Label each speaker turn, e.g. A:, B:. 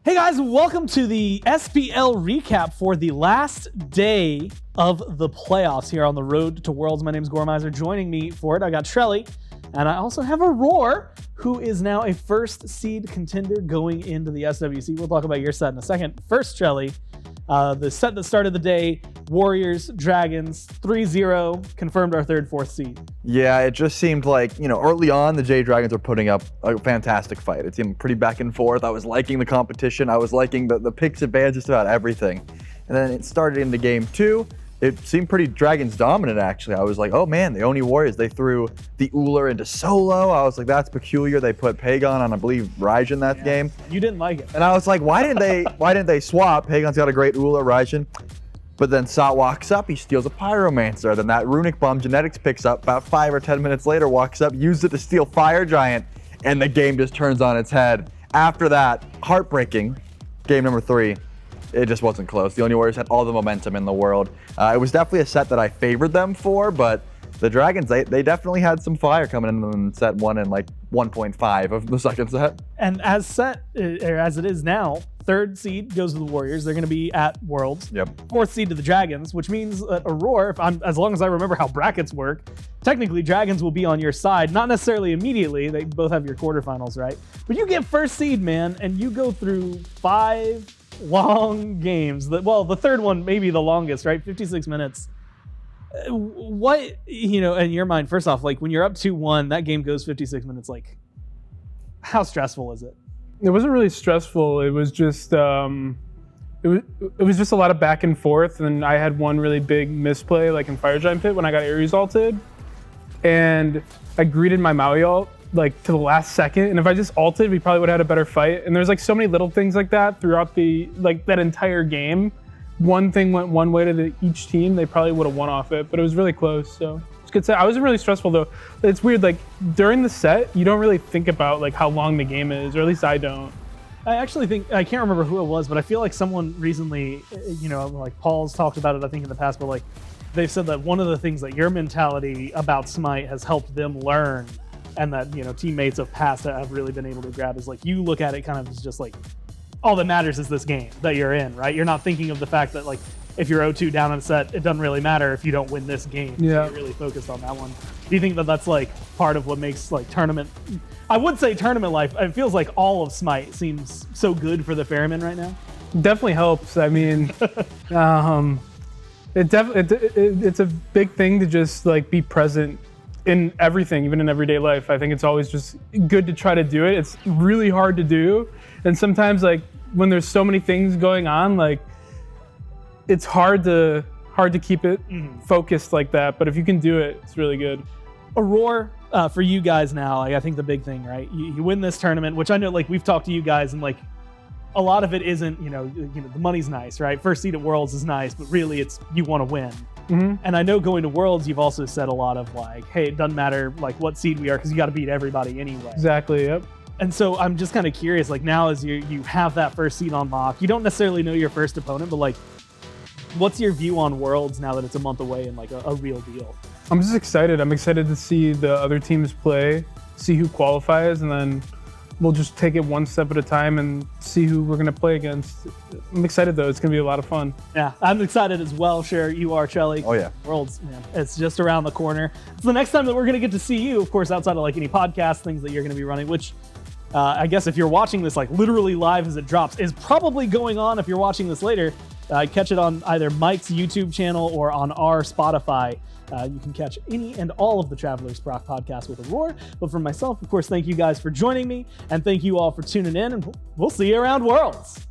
A: Hey guys, welcome to the SPL recap for the last day of the playoffs here on the road to Worlds. My name is Gormizer. Joining me for it, I got Trelly, and I also have AROR, who is now a first seed contender going into the SWC. We'll talk about your set in a second. First, Trelly, the set that started the day, Warriors, Dragons, 3-0, confirmed our third, fourth seed.
B: Yeah, it just seemed like, early on, the J Dragons were putting up a fantastic fight. It seemed pretty back and forth. I was liking the competition. I was liking the picks and bans, just about everything. And then it started into game two. It seemed pretty Dragons dominant, actually. I was like, oh man, the Oni Warriors, they threw the Uller into solo. I was like, that's peculiar. They put Pagon on, I believe, Raijin that game.
A: You didn't like it.
B: And I was like, why didn't they swap? Pagon's got a great Uller, Raijin. But then Sot walks up, he steals a Pyromancer. Then that Runic Bomb Genetics picks up, about 5 or 10 minutes later, walks up, uses it to steal Fire Giant, and the game just turns on its head. After that, heartbreaking, game number 3. It just wasn't close. The Oni Warriors had all the momentum in the world. It was definitely a set that I favored them for, but the Dragons, they definitely had some fire coming in set 1 and like 1.5 of the second set.
A: And as it is now, third seed goes to the Warriors. They're going to be at Worlds.
B: Yep. Fourth
A: Fourth seed to the Dragons, which means that AROR, as long as I remember how brackets work, technically Dragons will be on your side. Not necessarily immediately. They both have your quarterfinals, right? But you get first seed, man, and you go through 5 long games. Well, the third one may be the longest, right? 56 minutes. What, in your mind, first off, like when you're up 2-1, that game goes 56 minutes, like how stressful is it?
C: It wasn't really stressful. It was just it was just a lot of back and forth, and I had one really big misplay like in Fire Giant Pit when I got Ares ulted, and I greeted my Maui ult like to the last second, and if I just ulted, we probably would have had a better fight. And there's like so many little things like that throughout that entire game. One thing went one way to each team, they probably would have won off it, but it was really close. So it's a good set. I wasn't really stressful though. It's weird, like during the set, you don't really think about like how long the game is, or at least I don't.
A: I actually think, I can't remember who it was, but I feel like someone recently, like Paul's talked about it, I think in the past, but like they've said that one of the things that your mentality about Smite has helped them learn, and that, teammates of past have really been able to grab, is like you look at it kind of as just like, all that matters is this game that you're in, right? You're not thinking of the fact that like if you're 0-2 down in a set, it doesn't really matter if you don't win this game.
C: Yeah.
A: So you're really focused on that one. Do you think that that's like part of what makes like tournament, I would say tournament life, it feels like all of Smite seems so good for the Ferryman right now?
C: Definitely helps. I mean, it's a big thing to just like be present in everything, even in everyday life. I think it's always just good to try to do it. It's really hard to do. And sometimes like when there's so many things going on, like it's hard to keep it focused like that. But if you can do it, it's really good.
A: AROR, for you guys now, like, I think the big thing, right? You win this tournament, which I know like we've talked to you guys and like a lot of it isn't, the money's nice, right? First seed at Worlds is nice, but really it's you want to win.
C: Mm-hmm.
A: And I know going to Worlds, you've also said a lot of like, hey, it doesn't matter like what seed we are because you got to beat everybody anyway.
C: Exactly, yep.
A: And so I'm just kind of curious, like now as you have that first seed on lock, you don't necessarily know your first opponent, but like, what's your view on Worlds now that it's a month away and like a real deal?
C: I'm just excited. I'm excited to see the other teams play, see who qualifies, and then we'll just take it one step at a time and see who we're going to play against. I'm excited though. It's going to be a lot of fun.
A: Yeah, I'm excited as well. Sure, you are, Trelly.
B: Oh yeah.
A: Worlds, man, it's just around the corner. It's the next time that we're going to get to see you, of course, outside of like any podcast things that you're going to be running, which I guess if you're watching this like literally live as it drops, is probably going on if you're watching this later. Catch it on either Mike's YouTube channel or on our Spotify. You can catch any and all of the Travelers Proc podcast with AROR. But for myself, of course, thank you guys for joining me, and thank you all for tuning in, and we'll see you around Worlds.